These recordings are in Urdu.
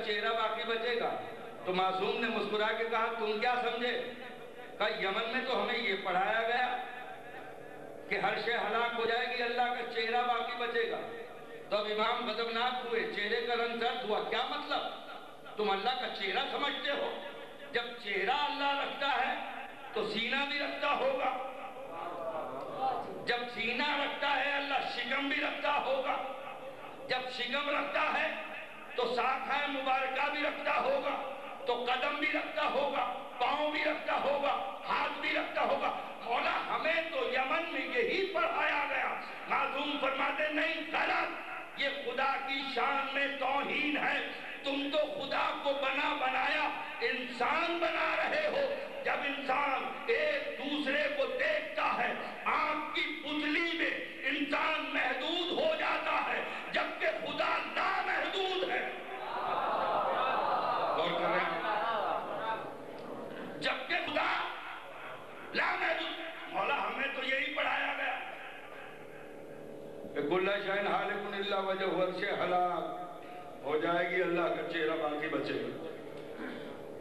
چہرہ باقی بچے گا؟ تو معصوم نے مسکرا کے کہا تم کیا سمجھے؟ کہا یمن میں تو ہمیں یہ پڑھایا گیا کہ ہر شے ہلاک ہو جائے گی، اللہ کا چہرہ باقی بچے گا۔ تو اب امام غضبناک ہوئے، چہرے کا رنگ زرد ہوا۔ کیا مطلب؟ تم اللہ کا چہرہ سمجھتے ہو؟ جب چہرہ اللہ رکھتا ہے تو سینہ بھی رکھتا ہوگا، جب سینہ رکھتا ہے اللہ شکم بھی رکھتا ہوگا، جب شکم رکھتا ہے تو شاخہ مبارکہ بھی رکھتا ہوگا، تو قدم بھی رکھتا ہوگا، پاؤں بھی رکھتا ہوگا، ہاتھ بھی رکھتا ہوگا۔ مولا ہمیں تو یمن میں یہی پڑھایا گیا۔ معصوم فرماتے نہیں، غلط، یہ خدا کی شان میں توہین ہے۔ تم تو خدا کو بنایا انسان بنا رہے ہو۔ جب انسان ایک دوسرے کو دیکھتا ہے، آنکھ کی پتلی میں انسان محدود ہو جاتا ہے، جبکہ خدا لامحدود ہے۔ غور کر رہے ہیں؟ جبکہ خدا لامحدود۔ مولا ہمیں تو یہی پڑھایا گیا کہ کل شیء ہالک الا وجہہ، ہر شے ہلاک ہو جائے گی، اللہ کا چہرہ باقی بچے گا۔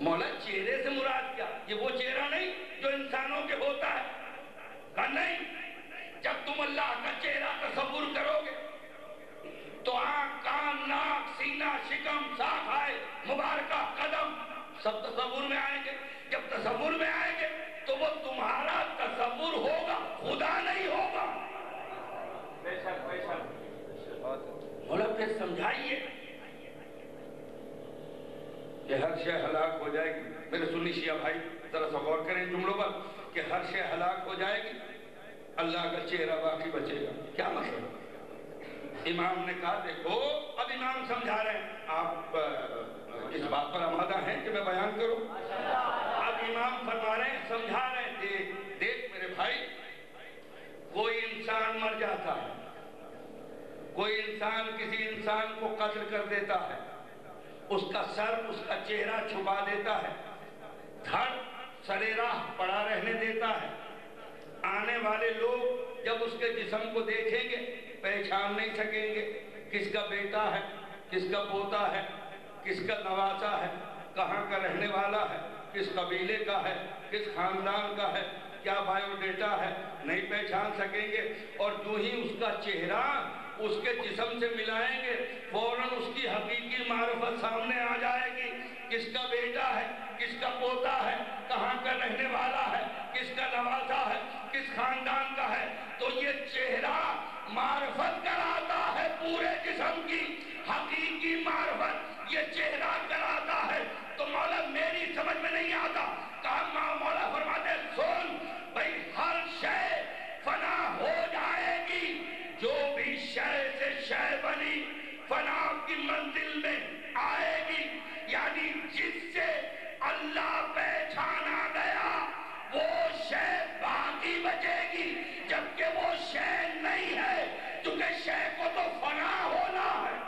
مولا چہرے سے مراد کیا؟ یہ وہ چہرہ نہیں جو انسانوں کے ہوتا ہے؟ کہا نہیں، جب تم اللہ کا چہرہ تصور کرو گے تو آنکھ، کان، ناک، سینہ، شکم، شاخہ مبارکہ، قدم سب تصور میں آئیں گے۔ جب تصور میں آئیں گے تو وہ تمہارا تصور ہوگا، خدا نہیں ہوگا۔ بے شک بے شک۔ مولا پھر سمجھائیے کہ ہر شے ہلاک ہو جائے گی۔ میرے سنی شیعہ بھائی ذرا سا غور کریں جملوں پر کہ ہر شے ہلاک ہو جائے گی، اللہ کا چہرہ باقی بچے گا۔ کیا مطلب؟ امام نے کہا دیکھو، اب امام سمجھا رہے ہیں، آپ اس بات پر آمادہ ہیں کہ میں بیان کروں؟ اب امام فرما رہے ہیں، سمجھا رہے ہیں، دیکھ میرے بھائی، کوئی انسان مر جاتا ہے، کوئی انسان کسی انسان کو قتل کر دیتا ہے، اس کا سر، اس کا چہرہ چھپا دیتا ہے، دھڑ سرے راہ پڑا رہنے دیتا ہے۔ آنے والے لوگ جب اس کے جسم کو دیکھیں گے پہچان نہیں سکیں گے کس کا بیٹا ہے، کس کا پوتا ہے، کس کا نواسا ہے، کہاں کا رہنے والا ہے، کس قبیلے کا ہے، کس خاندان کا ہے، کیا بایو ڈیٹا ہے، نہیں پہچان سکیں گے۔ اور جو ہی اس کا چہرہ اس کے جسم سے ملائیں گے فوراً اس کی حقیقی معرفت سامنے آ جائے گی، کس کا بیٹا ہے، کس کا پوتا ہے، کہاں کا رہنے والا ہے، کس کا نواسا ہے، کس خاندان کا ہے۔ تو یہ چہرہ معرفت کراتا ہے پورے جسم کی، حقیقی معرفت یہ چہرہ کراتا ہے۔ تو مولا میری سمجھ میں نہیں آتا، کہا مولا فرماتے ہیں سن بھئی، ہر شے فنا ہو جائے گی، جو بھی شے سے شے بنی فنا کی منزل میں آئے گی، یعنی جس سے اللہ پہچانا گیا وہ شے باقی بچے گی، جبکہ وہ شے نہیں ہے، کیونکہ شے کو تو فنا ہونا ہے۔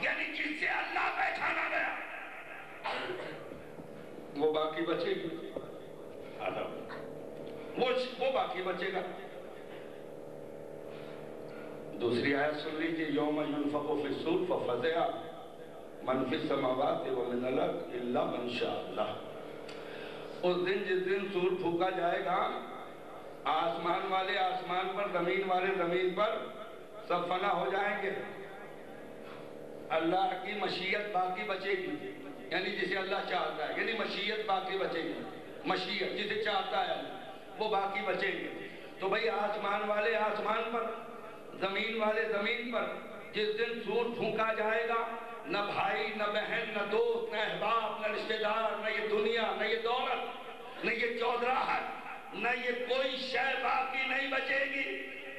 یعنی جس سے اللہ پہچانا گیا وہ باقی بچے گی، وہ باقی بچے گا۔ دوسری آیت سن لیجئے، یوم ينفخ فی الصور ففزع من فی السماوات ومن الارض الا من شاء اللہ۔ اس دن جس دن سور پھونکا جائے گا، آسمان والے آسمان پر، زمین والے زمین پر، سب فنا ہو جائیں گے، اللہ کی مشیت باقی بچے گی، یعنی جسے اللہ چاہتا ہے، یعنی مشیت باقی بچے گی، مشیت جسے چاہتا ہے وہ باقی بچے گی۔ تو بھئی آسمان والے آسمان پر، زمین والے زمین پر جس دن سور پھونکا جائے گا، نہ بھائی، نہ بہن، نہ دوست، نہ احباب، نہ رشتہ دار، نہ یہ دنیا، نہ یہ دولت، نہ یہ چودراہٹ، نہ یہ کوئی شے باقی نہیں بچے گی۔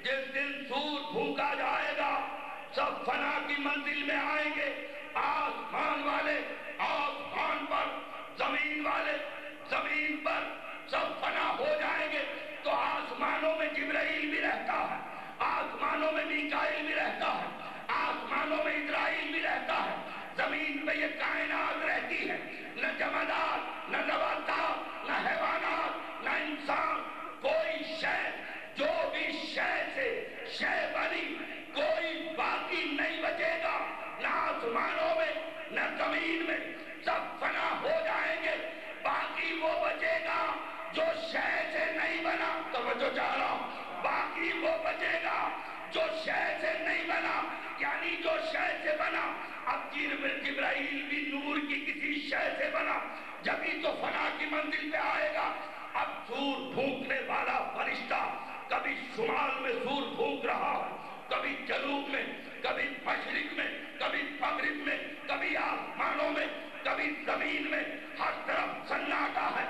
جس دن سور پھونکا جائے گا سب فنا کی منزل میں آئیں گے، آسمان والے آسمان پر، زمین والے زمین پر، سب فنا ہو جائیں گے۔ تو آسمانوں میں جبرائیل بھی رہتا ہے، آسمانوں میں میکائیل بھی رہتا ہے، آسمانوں میں اسرائیل بھی رہتا ہے، زمین پہ یہ کائنات رہتی ہے، نہ جمادات، نہ نباتات، نہ حیوانات، نہ انسان، کوئی شے، جو بھی شے سے شے بنی کوئی باقی نہیں بچے گا۔ سب فنا ہو جائیں گے، باقی وہ بچے گا جو شے سے نہیں بنا. توجہ چاہ رہا ہوں، باقی وہ بچے گا جو شے سے نہیں بنا، یعنی جو شے سے بنا. اب جبرائیل بھی نور کی کسی شے سے بنا، جبھی تو فنا کی منزل پہ آئے گا. اب سور پھونکنے والا فرشتہ کبھی شمال میں سور پھونک رہا ہے، کبھی جنوب میں، کبھی مشرق میں، کبھی مغرب میں، کبھی آسمانوں میں، کبھی زمین میں. ہر طرف سناٹا ہے،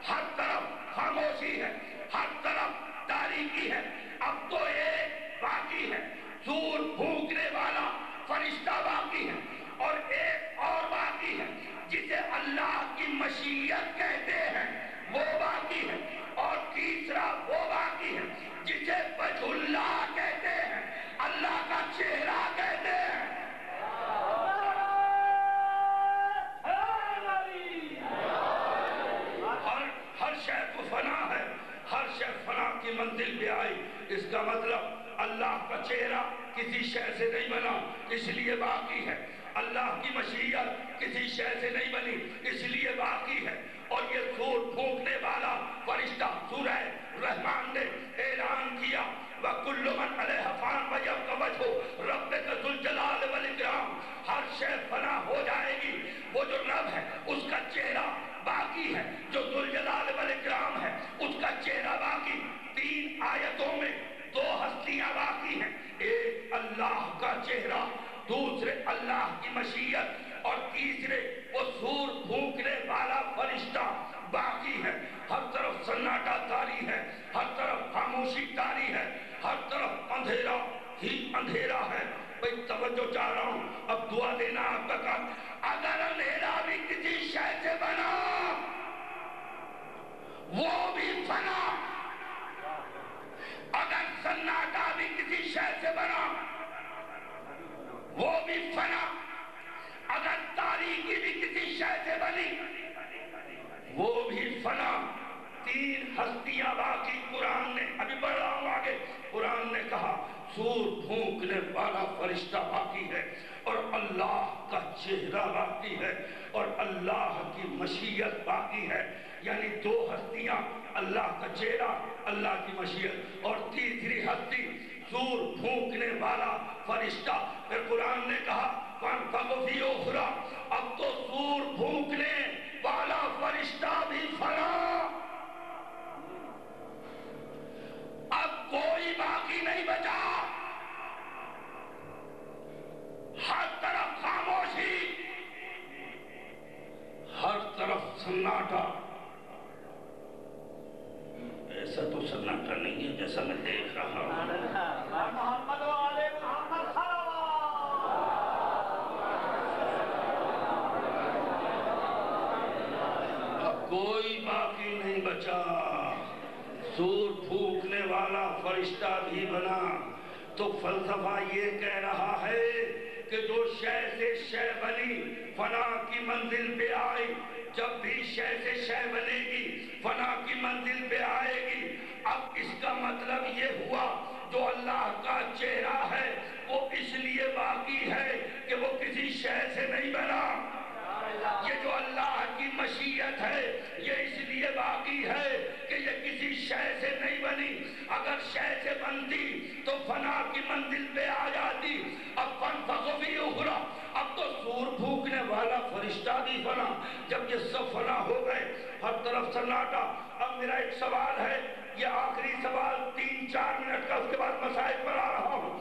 ہر طرف خاموشی ہے، ہر طرف تاریکی ہے. اب تو ایک باقی ہے، سور پھونکنے والا فرشتہ باقی ہے، اور ایک اور باقی ہے جسے اللہ کی مشیت کہتے ہیں، وہ باقی ہے. اور تیسرا وہ باقی ہے جسے وجہ اللہ کہتے ہیں، اللہ کا چہرہ کہتے ہیں. ہر شے کو فنا ہے، ہر شے فنا کی منزل پہ آئی. اس کا مطلب اللہ کا چہرہ کسی شے سے نہیں بنا، اس لیے باقی ہے. اللہ کی مشیت کسی شے سے نہیں بنی، اس لیے باقی ہے. اور یہ سور پھونکنے والا فرشتہ سورہ رحمان نے اعلان کیا وَكُلُّ مَنْ عَلَيْهَا فَانٍ وَيَبْقَى وَجْهُ رَبِّكَ ذُو الْجَلَالِ وَالْإِكْرَامِ. ہر شے فنا ہو جائے گی، وہ جو رب ہے اس کا چہرہ باقی ہے، جو ذو الجلال والاکرام ہے اس کا چہرہ باقی. 3 آیتوں میں 2 ہستیاں باقی ہیں، ایک اللہ کا چہرہ، دوسرے اللہ کی مشیت، اور تیسرے وہ سور پھونکنے والا فرشتہ باقی ہے. ہر طرف سناٹا طاری ہے، ہر طرف خاموشی طاری ہے، ہر طرف اندھیرا ہی اندھیرا ہے. بھئی توجہ چاہ رہا ہوں، اب دعا دینا آپ کا کام. اگر اندھیرا بھی کسی شے سے بنا وہ بھی فنا، اگر سناٹا بھی کسی شے سے بنا وہ بھی فنا، اگر تاریکی بھی کسی شے سے بنی وہ بھی فنا. 3 ہستیاں باقی. قرآن نے، ابھی پڑھ رہا ہوں آگے، قرآن نے کہا سور پھونکنے والا فرشتہ باقی ہے، اور اللہ کا چہرہ باقی ہے، اور اللہ کی مشیت باقی ہے. یعنی 2 ہستیاں، اللہ کا چہرہ، اللہ کی مشیت، اور تیسری ہستی سور پھونکنے والا فرشتہ. پھر قرآن نے کہا وَانْفَقُ فِي أُخْرَى. اب تو سور پھونکنے والا فرشتہ بھی فنا، اب کوئی باقی نہیں بچا. ہر طرف خاموشی، ہر طرف سناٹا. ایسا تو سناٹا نہیں ہے جیسا میں دیکھ رہا ہوں. محمد و آل محمد اب کوئی باقی نہیں بچا. سور پھونکنے والا فرشتہ بھی بنا. تو فلسفہ یہ کہہ رہا ہے کہ جو شے سے شے بنی فنا کی منزل پہ آئی، جب بھی شے سے شے بنے گی فنا کی منزل پہ آئے گی. اب اس کا مطلب یہ ہوا جو اللہ کا چہرہ ہے وہ اس لیے باقی ہے کہ وہ کسی شے سے نہیں بنا. یہ جو اللہ کی مشیت ہے یہ اس لیے باقی ہے کہ یہ کسی شے سے نہیں بنی. اگر شے سے بنتی تو فنا کی منزل پہ آ جاتی. اب فَانْفَقُ فِي أُخْرَى. اب تو سور پھونکنے والا فرشتہ بھی فنا. جب یہ سب فنا ہو گئے، ہر طرف سناٹا. اب میرا ایک سوال ہے، یہ آخری سوال 3-4 منٹ کا، اس کے بعد مسائل پر آ رہا ہوں.